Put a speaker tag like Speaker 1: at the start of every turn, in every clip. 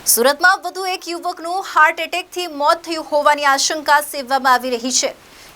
Speaker 1: સુરતમાં વધુ એક યુવકનું હાર્ટ એટેકથી મોત થયું હોવાની આશંકા સેવવામાં આવી રહી છે।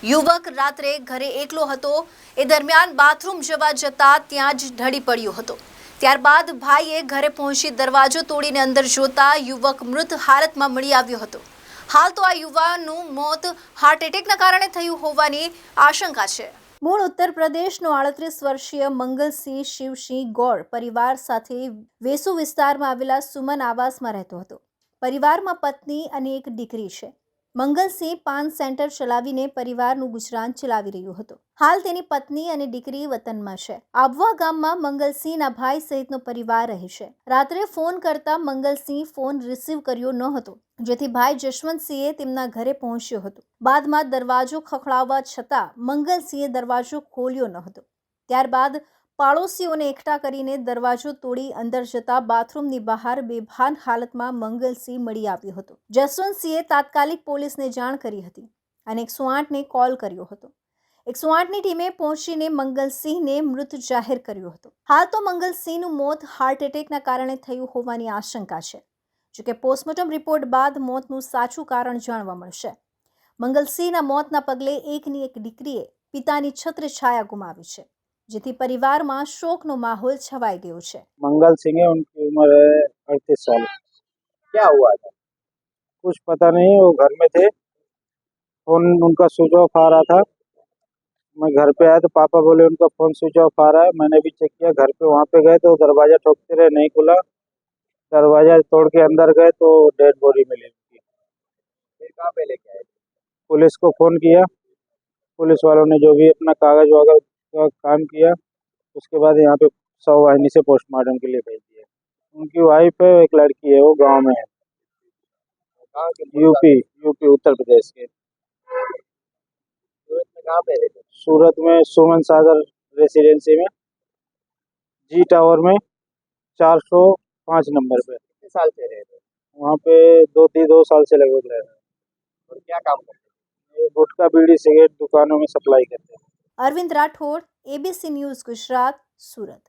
Speaker 1: યુવક રાત્રે ઘરે એકલો હતો। એ દરમિયાન બાથરૂમ જવા જતા ત્યાં જ ઢળી પડ્યો હતો। ત્યારબાદ ભાઈએ ઘરે પહોંચી દરવાજો તોડીને અંદર જોતા યુવક મૃત હાલતમાં મળી આવ્યો હતો। હાલ તો આ યુવાનનું મોત હાર્ટ એટેકના કારણે થયું હોવાની આશંકા છે। મૂળ ઉત્તર પ્રદેશનો 38 વર્ષીય મંગલસિંહ શિવસિંહ ગૌડ પરિવાર સાથે વેસુ વિસ્તારમાં આવેલા સુમન આવાસમાં રહેતો હતો। પરિવારમાં પત્ની અને એક દીકરી છે। મંગલસિંહ પાન સેન્ટર ચલાવીને પરિવારનું ગુજરાન ચલાવી રહ્યો હતો। હાલ તેની પત્ની અને દીકરી વતનમાં છે। આબવા ગામમાં મંગલસિંહના ભાઈ સહિતનો પરિવાર રહે છે। રાત્રે ફોન કરતા મંગલસિંહ ફોન રિસીવ કર્યો ન હતો, જેથી ભાઈ જશવંતસિંહે તેમના ઘરે પહોંચ્યો હતો। બાદમાં દરવાજો ખખડાવવા છતાં મંગલસિંહે દરવાજો ખોલ્યો ન હતો। ત્યારબાદ પાડોશીઓને એકઠા કરીને દરવાજો તોડી અંદર જતા બાથરૂમની બહાર બેભાન હાલતમાં મંગલસિંહ મળી આવ્યો હતો। જસવંતસિંહે તાત્કાલિક પોલીસને જાણ કરી હતી અને 108ને કોલ કર્યો હતો। 108ની ટીમે પહોંચીને મંગલસિંહને મૃત જાહેર કર્યો હતો। હાલ તો મંગલસિંહનું મોત હાર્ટ એટેકના કારણે થયું હોવાની આશંકા છે। જોકે પોસ્ટમોર્ટમ રિપોર્ટ બાદ મોતનું સાચું કારણ જાણવા મળશે। મંગલસિંહના મોતના પગલે એકની એક દીકરીએ પિતાની છત્રછાયા ગુમાવી છે, જેથી परिवार में शोक नो माहौल छवाई गयो है।
Speaker 2: मंगल सिंह है, उनकी उम्र है 38 साल।
Speaker 3: क्या हुआ था?
Speaker 2: कुछ पता नहीं, वो घर में थे, फोन उनका स्विच ऑफ आ रहा था। मैं घर पे आया तो पापा बोले उनका फोन स्विच ऑफ आ रहा है। मैंने भी चेक किया, घर पे वहाँ पे गए तो दरवाजा ठोकते रहे, नहीं खुला। दरवाजा तोड़ के अंदर गए तो डेड बॉडी मिली उनकी।
Speaker 3: फिर कहाँ पे लेके आए?
Speaker 2: पुलिस को फोन किया, पुलिस वालों ने जो भी अपना कागज वगैरह का काम किया, उसके बाद यहाँ पे 100 वाहिनी से पोस्टमार्टम के लिए भेज दिया। उनकी वाइफ है, एक लड़की है, वो गांव में है,
Speaker 3: कहाँ के?
Speaker 2: यूपी उत्तर प्रदेश के।
Speaker 3: सूरत में कहाँ पे रहते?
Speaker 2: सूरत में सुमन सागर रेसिडेंसी में, जी टावर में 405 नंबर पे।
Speaker 3: कितने साल से रह रहे?
Speaker 2: वहाँ पे 2 साल से लगभग रह रहे हैं।
Speaker 3: और क्या काम करते?
Speaker 2: ये गुटखा बीड़ी सिगरेट दुकानों में सप्लाई करते हैं।
Speaker 1: अरविंद राठौड़, ABC न्यूज़ गुजरात, सूरत।